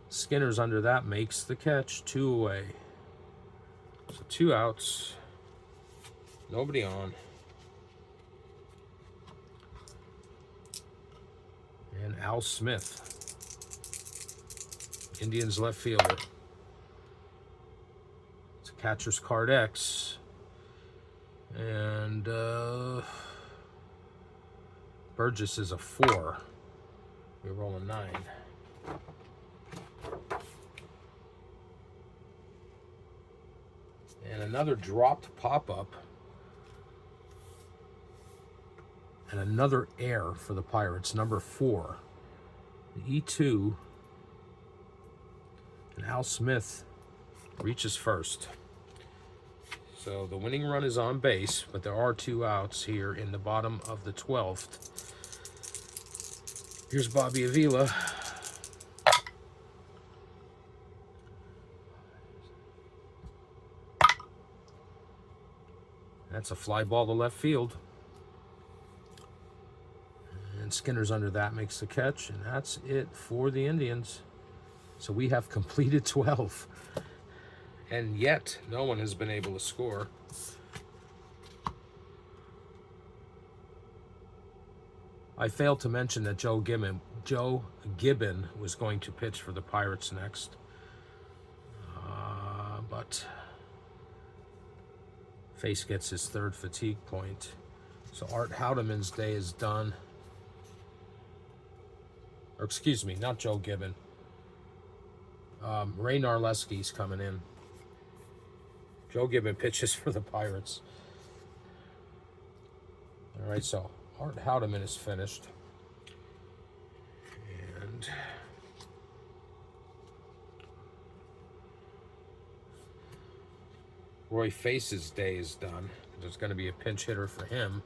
Skinner's under that, makes the catch. 2 away. So 2 outs. Nobody on. And Al Smith, Indians left fielder. It's a catcher's card X. And Burgess is a 4. We roll a 9. And another dropped pop-up. And another air for the Pirates, number 4. The E2. And Al Smith reaches first. So the winning run is on base, but there are 2 outs here in the bottom of the 12th. Here's Bobby Avila. That's a fly ball to left field. And Skinner's under that, makes the catch, and that's it for the Indians. So we have completed 12. And yet, no one has been able to score. I failed to mention that Joe Gibbon was going to pitch for the Pirates next. But Face gets his 3rd fatigue point. So Art Houdeman's day is done. Or excuse me, not Joe Gibbon. Ray Narleski's coming in. Joe Gibbon pitches for the Pirates. All right, so Art Houdeman is finished. And Roy Face's day is done. There's going to be a pinch hitter for him.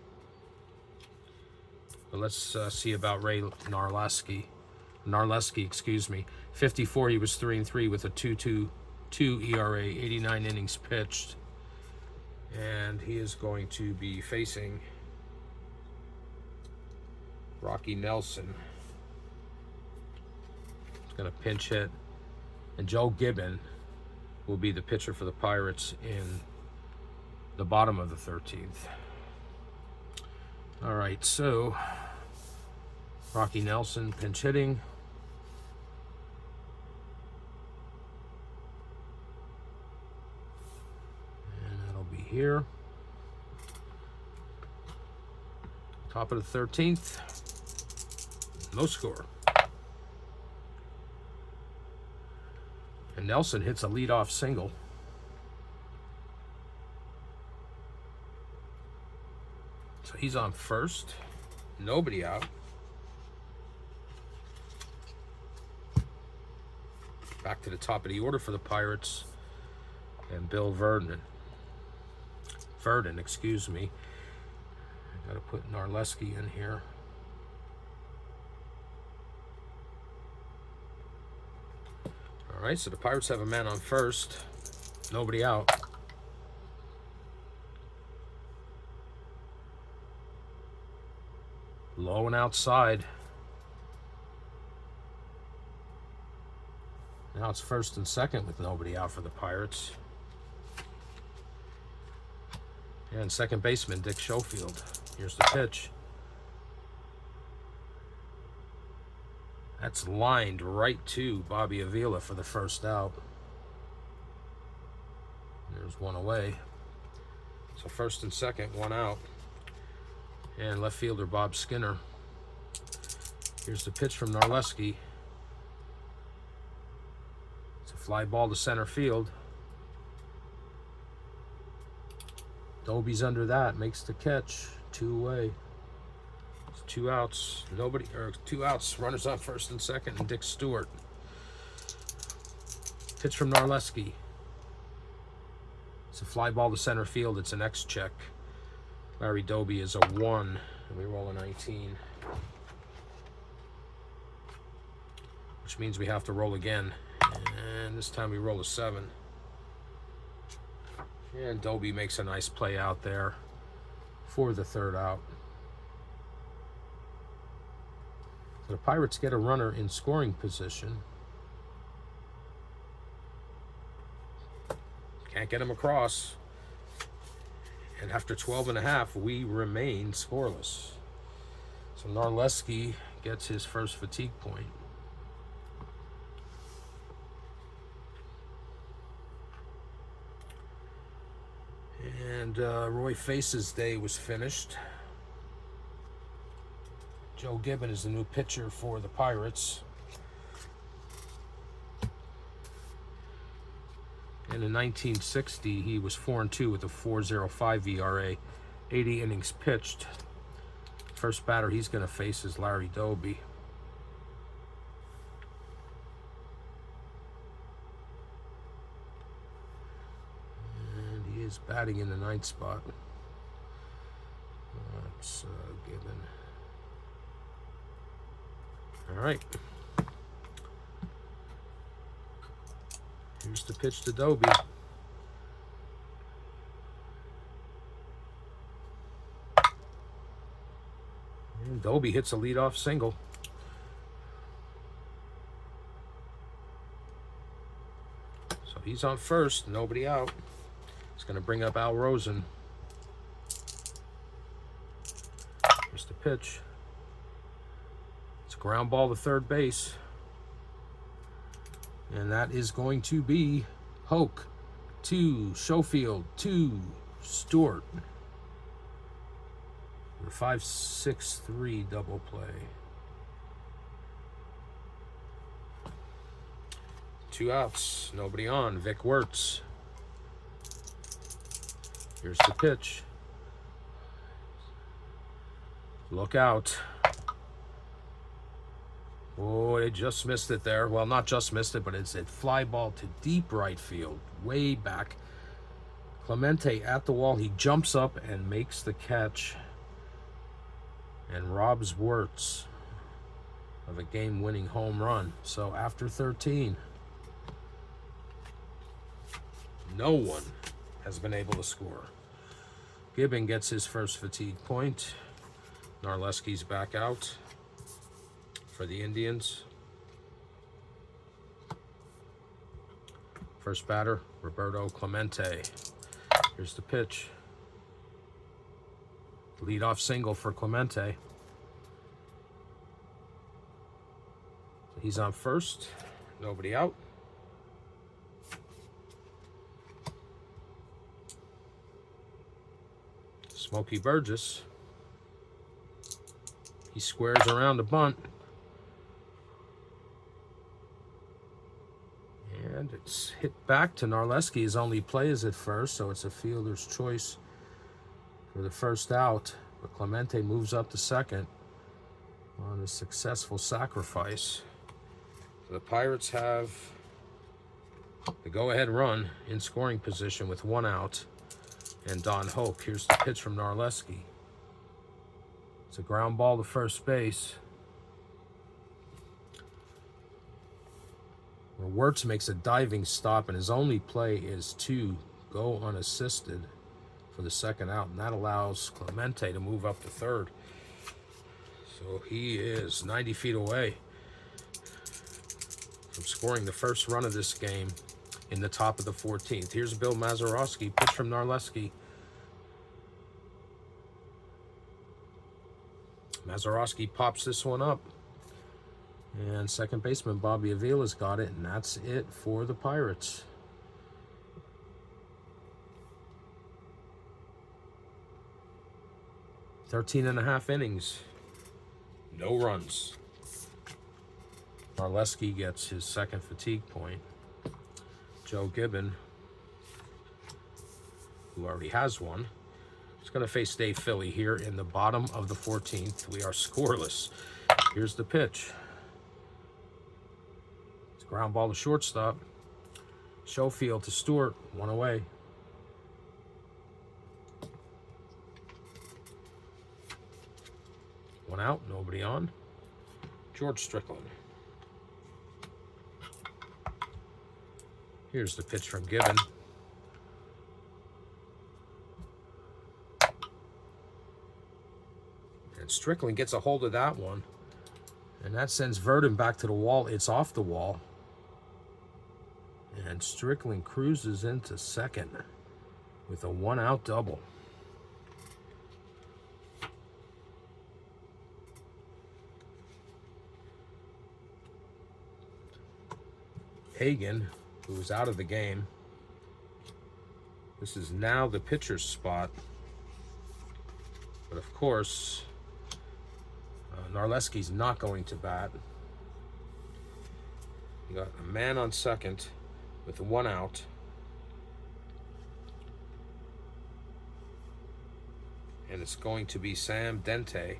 But let's see about Ray Narleski, excuse me. 54, he was 3-3 with a 2.22 ERA, 89 innings pitched. And he is going to be facing Rocky Nelson. He's going to pinch hit. And Joe Gibbon will be the pitcher for the Pirates in the bottom of the 13th. All right, so Rocky Nelson pinch hitting. And that'll be here. Top of the 13th. No score. And Nelson hits a leadoff single. So he's on first. Nobody out. Back to the top of the order for the Pirates. And Bill Verdon, excuse me. I gotta put Narleski in here. All right, so the Pirates have a man on first. Nobody out. Low and outside. Now it's first and second with nobody out for the Pirates. And second baseman, Dick Schofield. Here's the pitch. That's lined right to Bobby Avila for the first out. There's one away. So first and second, one out. And left fielder Bob Skinner. Here's the pitch from Narleski. It's a fly ball to center field. Dobie's under that, makes the catch. 2 away. It's 2 outs. Two outs. Runners on first and second, and Dick Stewart. Pitch from Narleski. It's a fly ball to center field. It's an X check. Larry Doby is a 1, and we roll a 19. Which means we have to roll again. And this time we roll a 7. And Doby makes a nice play out there for the third out. So the Pirates get a runner in scoring position. Can't get him across. And after 12.5, we remain scoreless. So Narleski gets his first fatigue point. And Roy Face's day was finished. Joe Gibbon is the new pitcher for the Pirates. And in 1960, he was 4-2 with a 4.05 ERA, 80 innings pitched. First batter he's going to face is Larry Doby. And he is batting in the 9th spot. That's Gibbon. All right. Here's the pitch to Doby. And Doby hits a leadoff single. So he's on first, nobody out. He's going to bring up Al Rosen. Here's the pitch. It's a ground ball to third base. And that is going to be Hoke to Schofield to Stewart. 5-6-3 double play. 2 outs, nobody on. Vic Wirtz. Here's the pitch. Look out. Oh, they just missed it there. Well, not just missed it, but it's a fly ball to deep right field, way back. Clemente at the wall. He jumps up and makes the catch. and robs Wirtz of a game-winning home run. So after 13, no one has been able to score. Gibbon gets his first fatigue point. Narleski's back out for the Indians. First batter, Roberto Clemente. Here's the pitch. Leadoff single for Clemente. He's on first, nobody out. Smokey Burgess. He squares around the bunt. And it's hit back to Narleski. His only play is at first, so it's a fielder's choice for the first out. But Clemente moves up to second on a successful sacrifice. So the Pirates have the go-ahead run in scoring position with one out. And Don Hoke. Here's the pitch from Narleski. It's a ground ball to first base. Where Wirtz makes a diving stop, and his only play is to go unassisted for the second out, and that allows Clemente to move up to third. So he is 90 feet away from scoring the first run of this game in the top of the 14th. Here's Bill Mazeroski, pitch from Narleski. Mazeroski pops this one up. And second baseman Bobby Avila's got it, and that's it for the Pirates. "13.5 innings. No runs. Narleski gets his second fatigue point. Joe Gibbon, who already has one, is going to face Dave Philly here in the bottom of the 14th. We are scoreless. Here's the pitch. It's a ground ball to shortstop. Schofield to Stewart, one away. One out, nobody on. George Strickland. Here's the pitch from Gibbon. And Strickland gets a hold of that one. And that sends Verdon back to the wall. It's off the wall. And Strickland cruises into second with a one-out double. Hagan, who is out of the game. This is now the pitcher's spot. But of course, Narleski's not going to bat. You got a man on second with one out. And it's going to be Sam Dente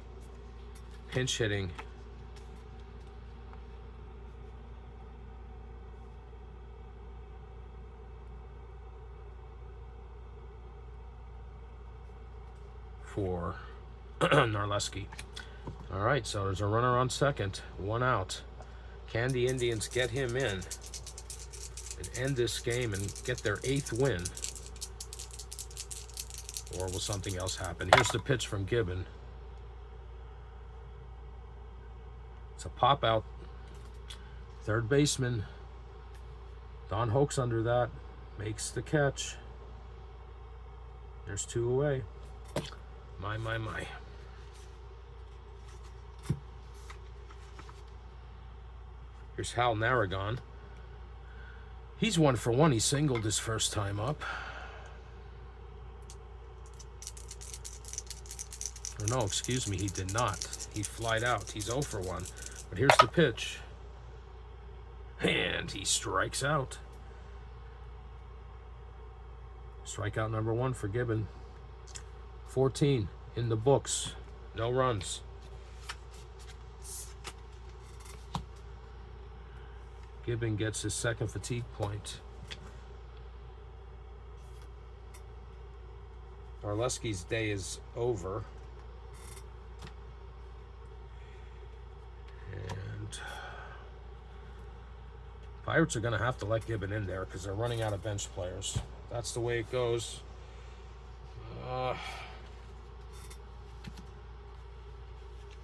pinch hitting for Narleski. All right, so there's a runner on second, one out. Can the Indians get him in and end this game and get their 8th win? Or will something else happen? Here's the pitch from Gibbon. It's a pop out. Third baseman Don Hoke's under that. Makes the catch. There's 2 away. My. Here's Hal Narragon. He's 1 for 1. He singled his first time up. Or no, excuse me, he did not. He flied out. He's 0 for 1. But here's the pitch. And he strikes out. Strikeout number 1 for Gibbon. 14 in the books. No runs. Gibbon gets his second fatigue point. Narleski's day is over. Pirates are going to have to let Gibbon in there because they're running out of bench players. That's the way it goes.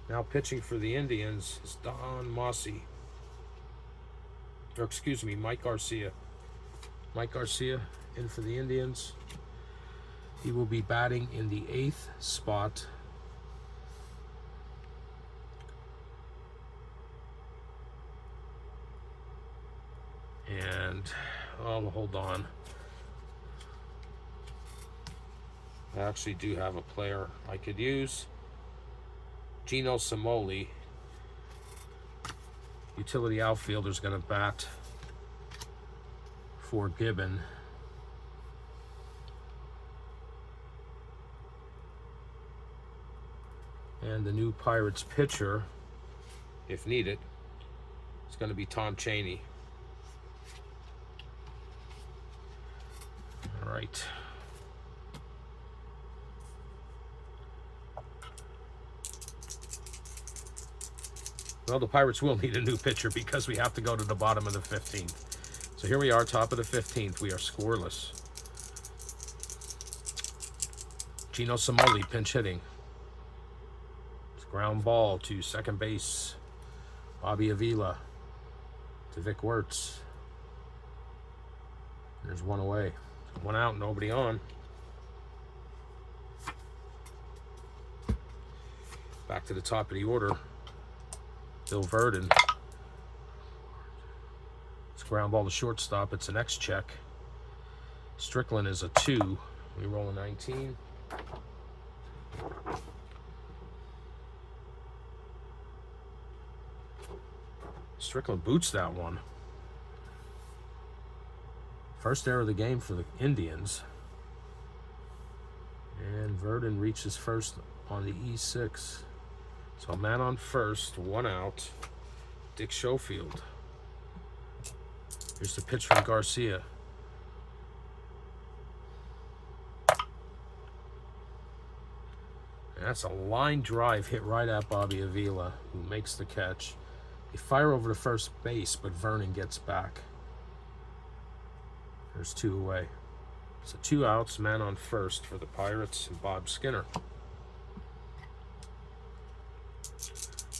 Now pitching for the Indians is Don Mossy. Or excuse me, Mike Garcia. Mike Garcia in for the Indians. He will be batting in the 8th spot. And, oh, hold on. I actually do have a player I could use. Gino Samoli, utility outfielder, is going to bat for Gibbon. And the new Pirates pitcher, if needed, is going to be Tom Chaney. All right. Well, the Pirates will need a new pitcher because we have to go to the bottom of the 15th. So here we are, top of the 15th. We are scoreless. Gino Samoli pinch hitting. It's ground ball to second base. Bobby Avila to Vic Wirtz. There's one away. One out, nobody on. Back to the top of the order. Bill Verdon. It's ground ball to shortstop. It's an X check. Strickland is a 2. We roll a 19. Strickland boots that one. First error of the game for the Indians. And Verdon reaches first on the E6. So a man on first, one out. Dick Schofield. Here's the pitch from Garcia. And that's a line drive hit right at Bobby Avila, who makes the catch. They fire over to first base, but Vernon gets back. There's 2 away. So 2 outs, man on first for the Pirates and Bob Skinner.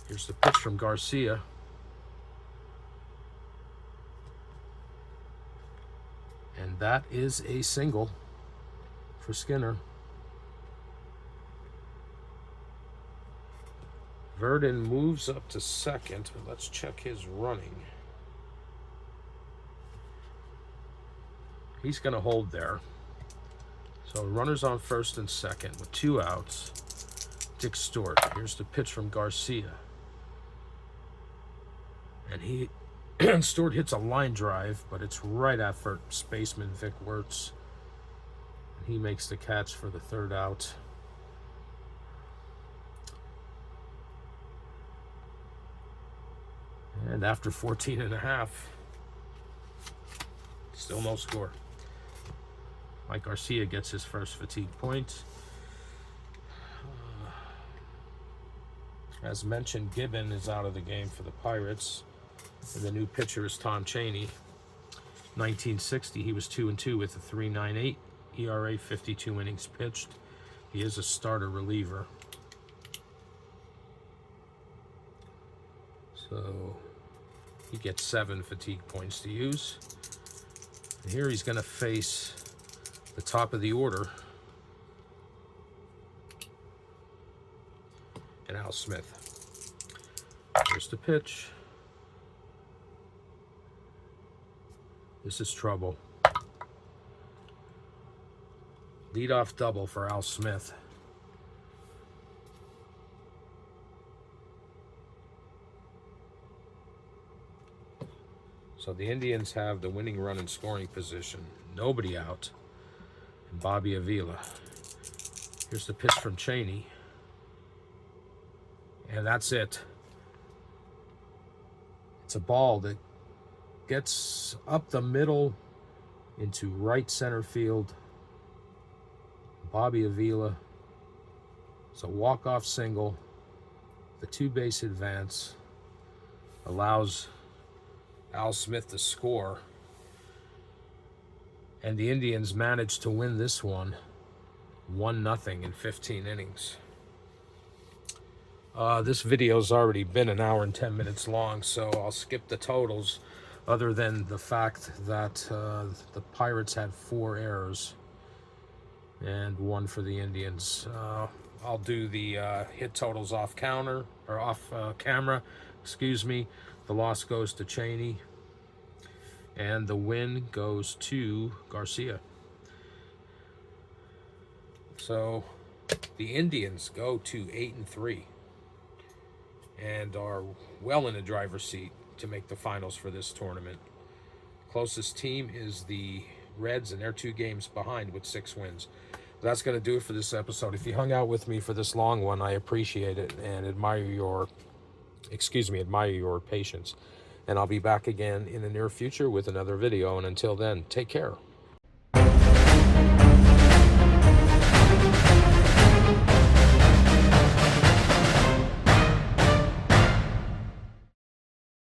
Here's the pitch from Garcia. And that is a single for Skinner. Verdon moves up to second, but let's check his running. He's going to hold there. So runners on first and second with 2 outs. Dick Stewart. Here's the pitch from Garcia. And Stewart hits a line drive, but it's right at first baseman Vic Wirtz. And he makes the catch for the 3rd out. And after 14 and a half, still no score. Mike Garcia gets his first fatigue point. As mentioned, Gibbon is out of the game for the Pirates. And the new pitcher is Tom Chaney. 1960, he was 2-2 with a 3.98 ERA, 52 innings pitched. He is a starter reliever. So he gets 7 fatigue points to use. And here he's going to face the top of the order. And Al Smith. Here's the pitch. This is trouble. Leadoff double for Al Smith. So the Indians have the winning run in scoring position. Nobody out. And Bobby Avila. Here's the pitch from Chaney. And that's it. It's a ball that gets up the middle into right center field. Bobby Avila. It's a walk-off single. The 2-base advance allows Al Smith to score. And the Indians managed to win this one 1-0 in 15 innings. This video's already been an hour and 10 minutes long, so I'll skip the totals, other than the fact that the Pirates had 4 errors and 1 for the Indians. I'll do the hit totals off camera. Excuse me. The loss goes to Cheney, and the win goes to Garcia. So the Indians go to 8-3 and are well in the driver's seat to make the finals for this tournament. Closest team is the Reds, and they're 2 games behind with 6 wins. That's going to do it for this episode. If you hung out with me for this long one, I appreciate it and admire your patience. And I'll be back again in the near future with another video. And until then, take care.